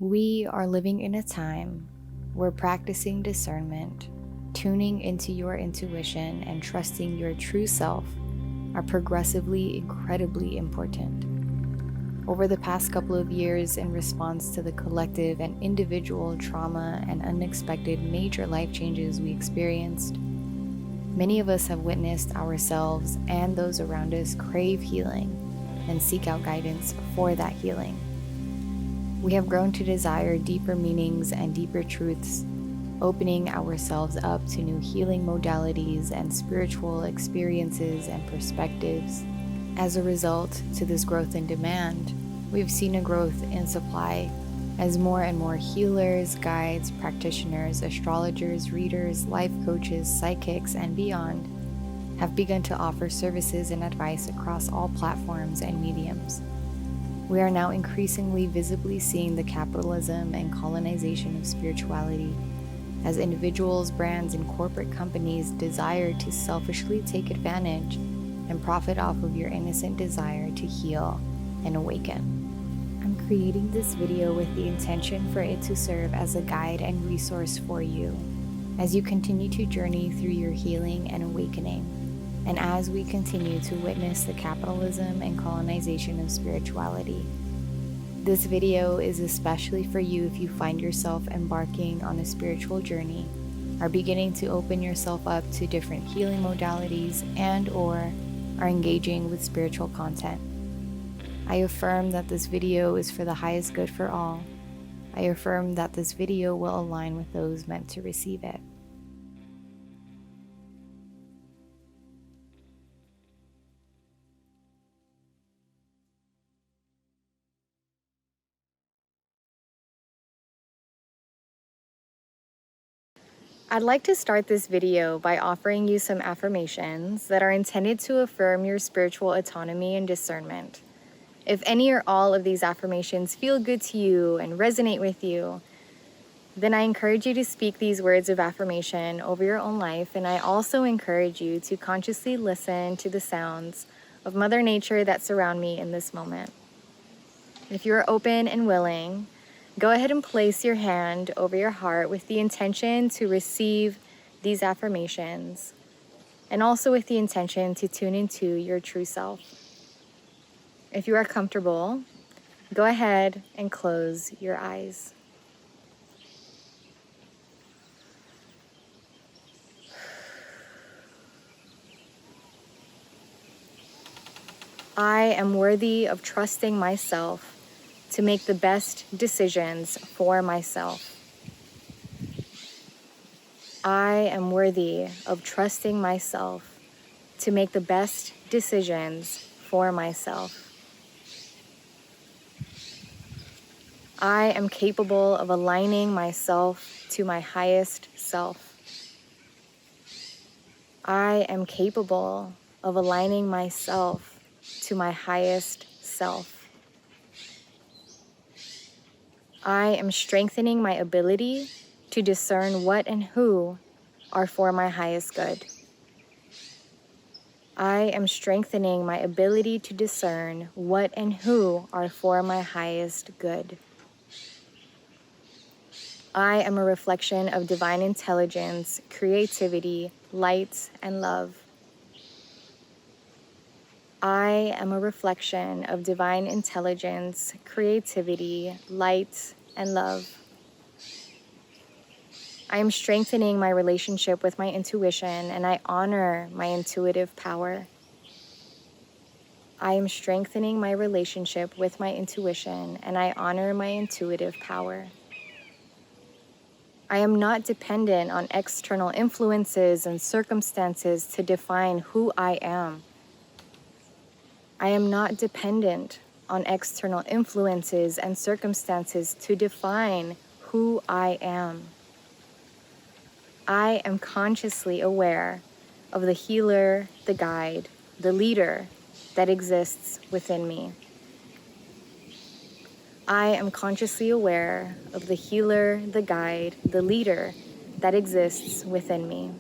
We are living in a time where practicing discernment, tuning into your intuition, and trusting your true self are progressively incredibly important. Over the past couple of years, in response to the collective and individual trauma and unexpected major life changes we experienced, many of us have witnessed ourselves and those around us crave healing and seek out guidance for that healing. We have grown to desire deeper meanings and deeper truths, opening ourselves up to new healing modalities and spiritual experiences and perspectives. As a result to this growth in demand, we've seen a growth in supply as more and more healers, guides, practitioners, astrologers, readers, life coaches, psychics, and beyond have begun to offer services and advice across all platforms and mediums. We are now increasingly visibly seeing the capitalism and colonization of spirituality as individuals, brands, and corporate companies desire to selfishly take advantage and profit off of your innocent desire to heal and awaken. I'm creating this video with the intention for it to serve as a guide and resource for you as you continue to journey through your healing and awakening, and as we continue to witness the capitalism and colonization of spirituality. This video is especially for you if you find yourself embarking on a spiritual journey, are beginning to open yourself up to different healing modalities, and/or are engaging with spiritual content. I affirm that this video is for the highest good for all. I affirm that this video will align with those meant to receive it. I'd like to start this video by offering you some affirmations that are intended to affirm your spiritual autonomy and discernment. If any or all of these affirmations feel good to you and resonate with you, then I encourage you to speak these words of affirmation over your own life, and I also encourage you to consciously listen to the sounds of Mother Nature that surround me in this moment. If you're open and willing, go ahead and place your hand over your heart with the intention to receive these affirmations, and also with the intention to tune into your true self. If you are comfortable, go ahead and close your eyes. I am worthy of trusting myself to make the best decisions for myself. I am worthy of trusting myself to make the best decisions for myself. I am capable of aligning myself to my highest self. I am capable of aligning myself to my highest self. I am strengthening my ability to discern what and who are for my highest good. I am strengthening my ability to discern what and who are for my highest good. I am a reflection of divine intelligence, creativity, light, and love. I am a reflection of divine intelligence, creativity, light, and love. I am strengthening my relationship with my intuition, and I honor my intuitive power. I am strengthening my relationship with my intuition, and I honor my intuitive power. I am not dependent on external influences and circumstances to define who I am. I am not dependent on external influences and circumstances to define who I am. I am consciously aware of the healer, the guide, the leader that exists within me. I am consciously aware of the healer, the guide, the leader that exists within me.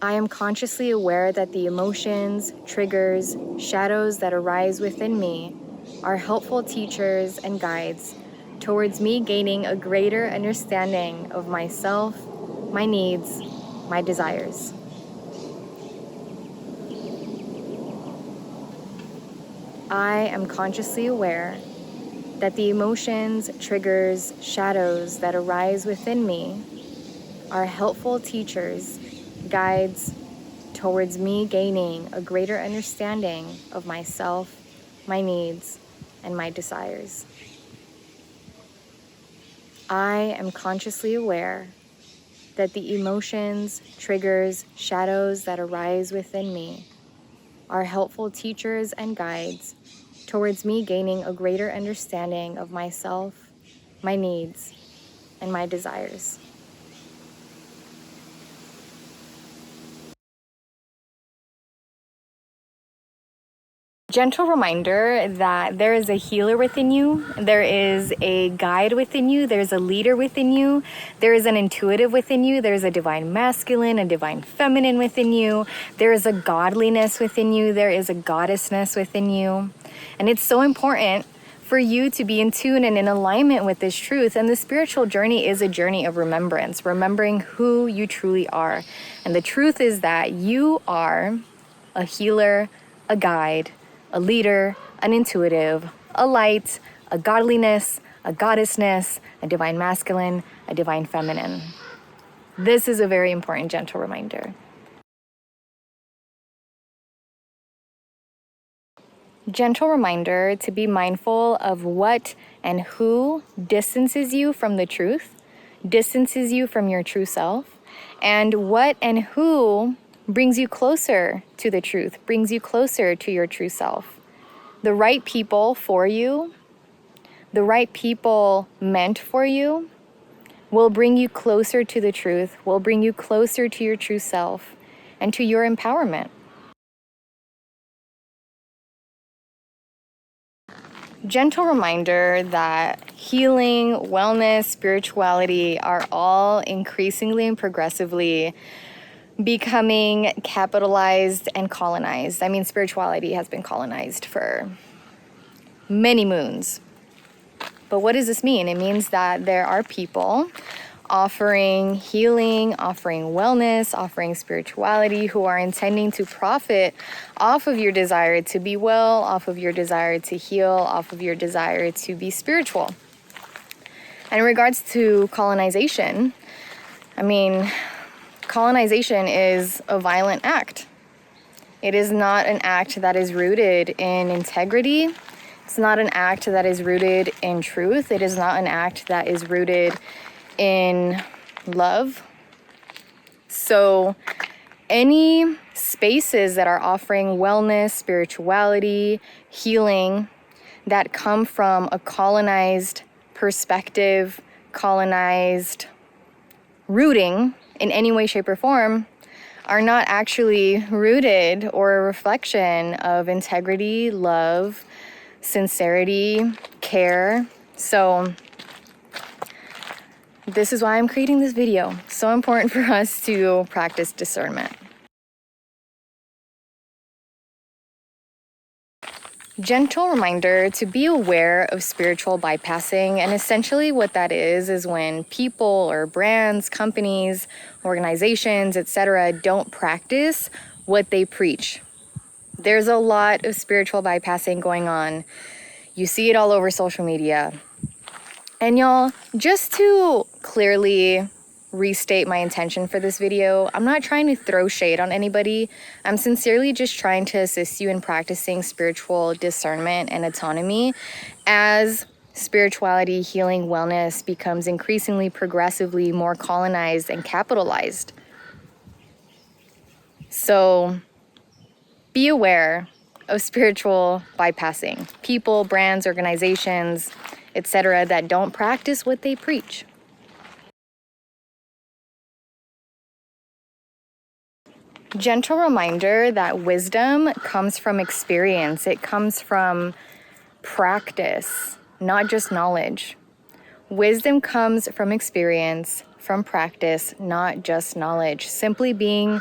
I am consciously aware that the emotions, triggers, shadows that arise within me are helpful teachers and guides towards me gaining a greater understanding of myself, my needs, my desires. I am consciously aware that the emotions, triggers, shadows that arise within me are helpful teachers, guides towards me gaining a greater understanding of myself, my needs, and my desires. I am consciously aware that the emotions, triggers, shadows that arise within me are helpful teachers and guides towards me gaining a greater understanding of myself, my needs, and my desires. Gentle reminder that there is a healer within you, there is a guide within you, there's a leader within you, there is an intuitive within you, there's a divine masculine, a divine feminine within you, there is a godliness within you, there is a goddessness within you. And it's so important for you to be in tune and in alignment with this truth. And the spiritual journey is a journey of remembrance, remembering who you truly are. And the truth is that you are a healer, a guide, a leader, an intuitive, a light, a godliness, a goddessness, a divine masculine, a divine feminine. This is a very important gentle reminder. Gentle reminder to be mindful of what and who distances you from the truth, distances you from your true self, and what and who brings you closer to the truth, brings you closer to your true self. The right people for you, the right people meant for you, will bring you closer to the truth, will bring you closer to your true self and to your empowerment. Gentle reminder that healing, wellness, spirituality are all increasingly and progressively becoming capitalized and colonized. I mean, spirituality has been colonized for many moons. But what does this mean? It means that there are people offering healing, offering wellness, offering spirituality, who are intending to profit off of your desire to be well, off of your desire to heal, off of your desire to be spiritual. And in regards to colonization, I mean, colonization is a violent act. It is not an act that is rooted in integrity. It's not an act that is rooted in truth. It is not an act that is rooted in love. So any spaces that are offering wellness, spirituality, healing that come from a colonized perspective, colonized rooting in any way, shape, or form are not actually rooted or a reflection of integrity, love, sincerity, care. So this is why I'm creating this video. So important for us to practice discernment. Gentle reminder to be aware of spiritual bypassing. And essentially what that is when people or brands, companies, organizations, etc. don't practice what they preach. There's a lot of spiritual bypassing going on. You see it all over social media. And y'all, just to clearly restate my intention for this video, I'm not trying to throw shade on anybody. I'm sincerely just trying to assist you in practicing spiritual discernment and autonomy as spirituality, healing, wellness becomes increasingly, progressively more colonized and capitalized. So be aware of spiritual bypassing. People, brands, organizations, etc., that don't practice what they preach. Gentle reminder that wisdom comes from experience. It comes from practice, not just knowledge. Wisdom comes from experience, from practice, not just knowledge. Simply being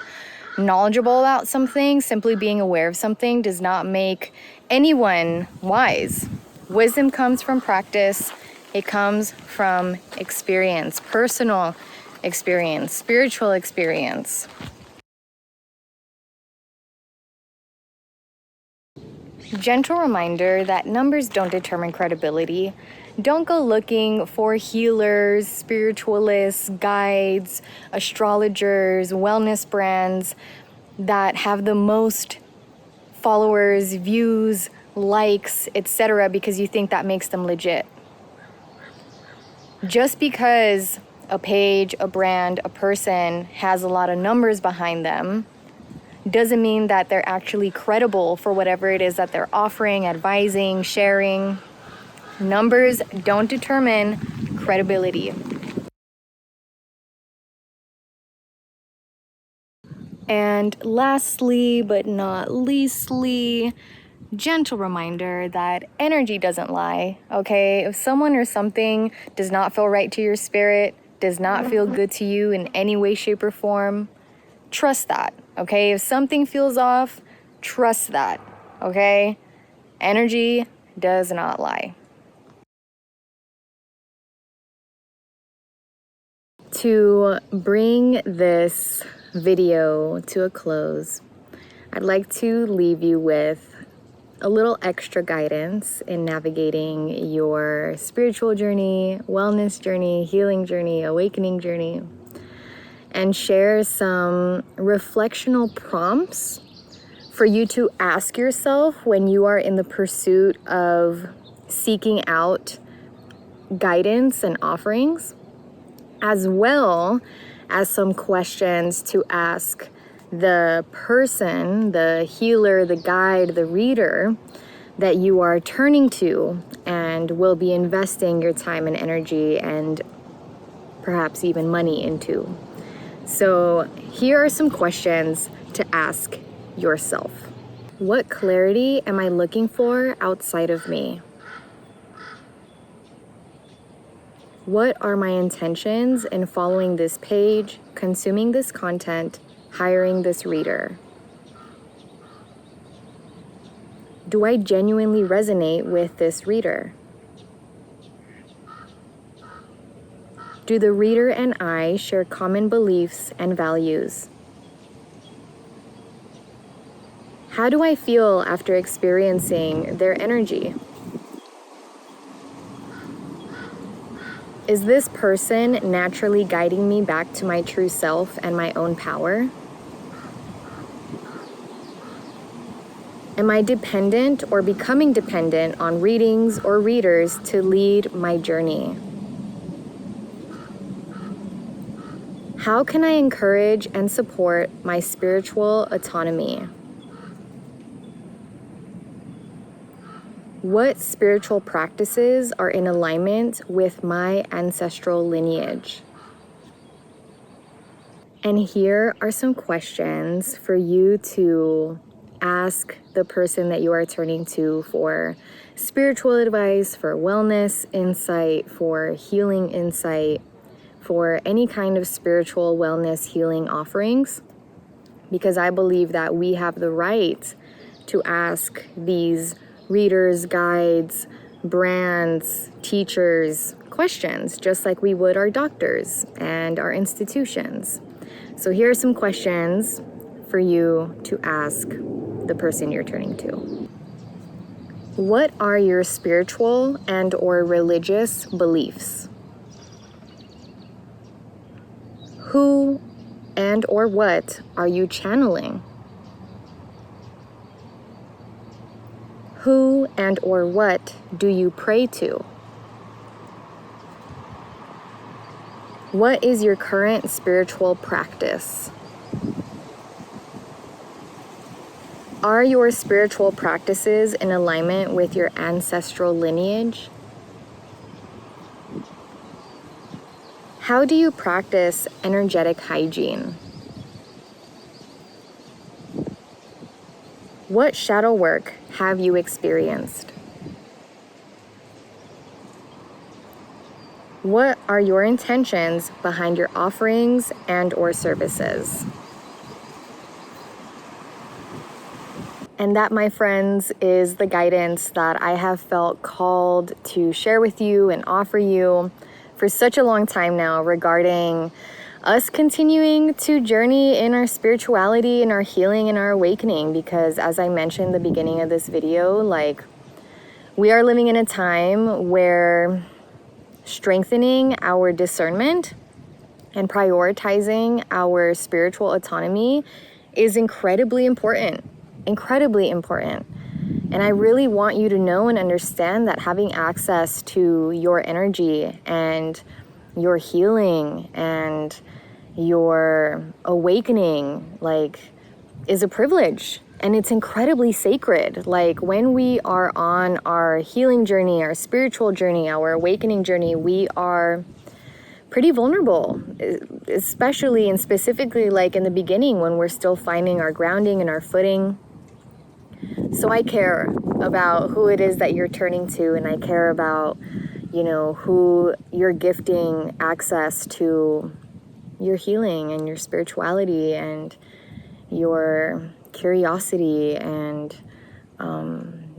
knowledgeable about something, simply being aware of something does not make anyone wise. Wisdom comes from practice. It comes from experience, personal experience, spiritual experience. Gentle reminder that numbers don't determine credibility. Don't go looking for healers, spiritualists, guides, astrologers, wellness brands that have the most followers, views, likes, etc. because you think that makes them legit. Just because a page, a brand, a person has a lot of numbers behind them doesn't mean that they're actually credible for whatever it is that they're offering, advising, sharing. Numbers don't determine credibility. And lastly, but not leastly, gentle reminder that energy doesn't lie, okay? If someone or something does not feel right to your spirit, does not feel good to you in any way, shape, or form, trust that, okay? If something feels off, trust that, okay? Energy does not lie. To bring this video to a close, I'd like to leave you with a little extra guidance in navigating your spiritual journey, wellness journey, healing journey, awakening journey, and share some reflectional prompts for you to ask yourself when you are in the pursuit of seeking out guidance and offerings, as well as some questions to ask the person, the healer, the guide, the reader that you are turning to and will be investing your time and energy and perhaps even money into. So here are some questions to ask yourself. What clarity am I looking for outside of me? What are my intentions in following this page, consuming this content, hiring this reader? Do I genuinely resonate with this reader? Do the reader and I share common beliefs and values? How do I feel after experiencing their energy? Is this person naturally guiding me back to my true self and my own power? Am I dependent or becoming dependent on readings or readers to lead my journey? How can I encourage and support my spiritual autonomy? What spiritual practices are in alignment with my ancestral lineage? And here are some questions for you to ask the person that you are turning to for spiritual advice, for wellness insight, for healing insight, for any kind of spiritual wellness healing offerings, because I believe that we have the right to ask these readers, guides, brands, teachers questions, just like we would our doctors and our institutions. So here are some questions for you to ask the person you're turning to. What are your spiritual and or religious beliefs? Who and or what are you channeling? Who and or what do you pray to? What is your current spiritual practice? Are your spiritual practices in alignment with your ancestral lineage? How do you practice energetic hygiene? What shadow work have you experienced? What are your intentions behind your offerings and or services? And that, my friends, is the guidance that I have felt called to share with you and offer you for such a long time now regarding us continuing to journey in our spirituality and our healing and our awakening. Because as I mentioned at the beginning of this video, like, we are living in a time where strengthening our discernment and prioritizing our spiritual autonomy is incredibly important. Incredibly important. And I really want you to know and understand that having access to your energy and your healing and your awakening, like, is a privilege. And it's incredibly sacred. Like, when we are on our healing journey, our spiritual journey, our awakening journey, we are pretty vulnerable, especially and specifically like in the beginning when we're still finding our grounding and our footing. So I care about who it is that you're turning to, and I care about, who you're gifting access to your healing and your spirituality and your curiosity and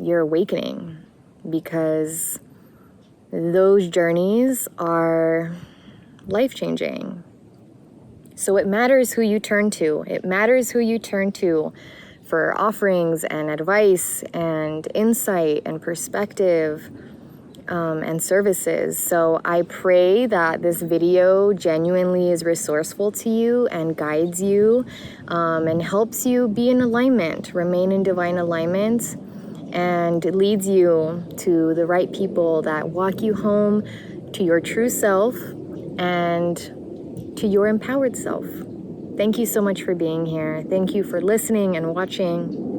your awakening, because those journeys are life-changing. So it matters who you turn to. It matters who you turn to for offerings and advice and insight and perspective and services. So I pray that this video genuinely is resourceful to you and guides you and helps you be in alignment, remain in divine alignment, and leads you to the right people that walk you home to your true self and to your empowered self. Thank you so much for being here. Thank you for listening and watching.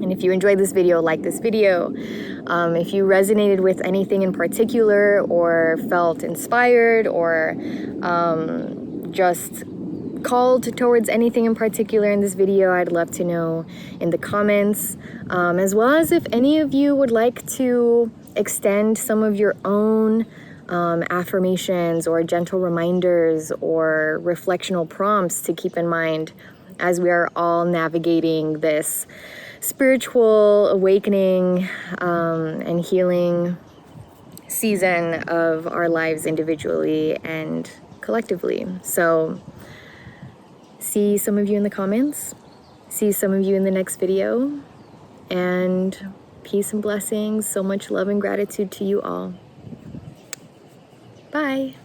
And if you enjoyed this video, like this video. If you resonated with anything in particular or felt inspired or just called towards anything in particular in this video, I'd love to know in the comments, as well as if any of you would like to extend some of your own affirmations or gentle reminders or reflectional prompts to keep in mind as we are all navigating this spiritual awakening and healing season of our lives individually and collectively. So see some of you in the comments, see some of you in the next video, and peace and blessings. So much love and gratitude to you all. Bye.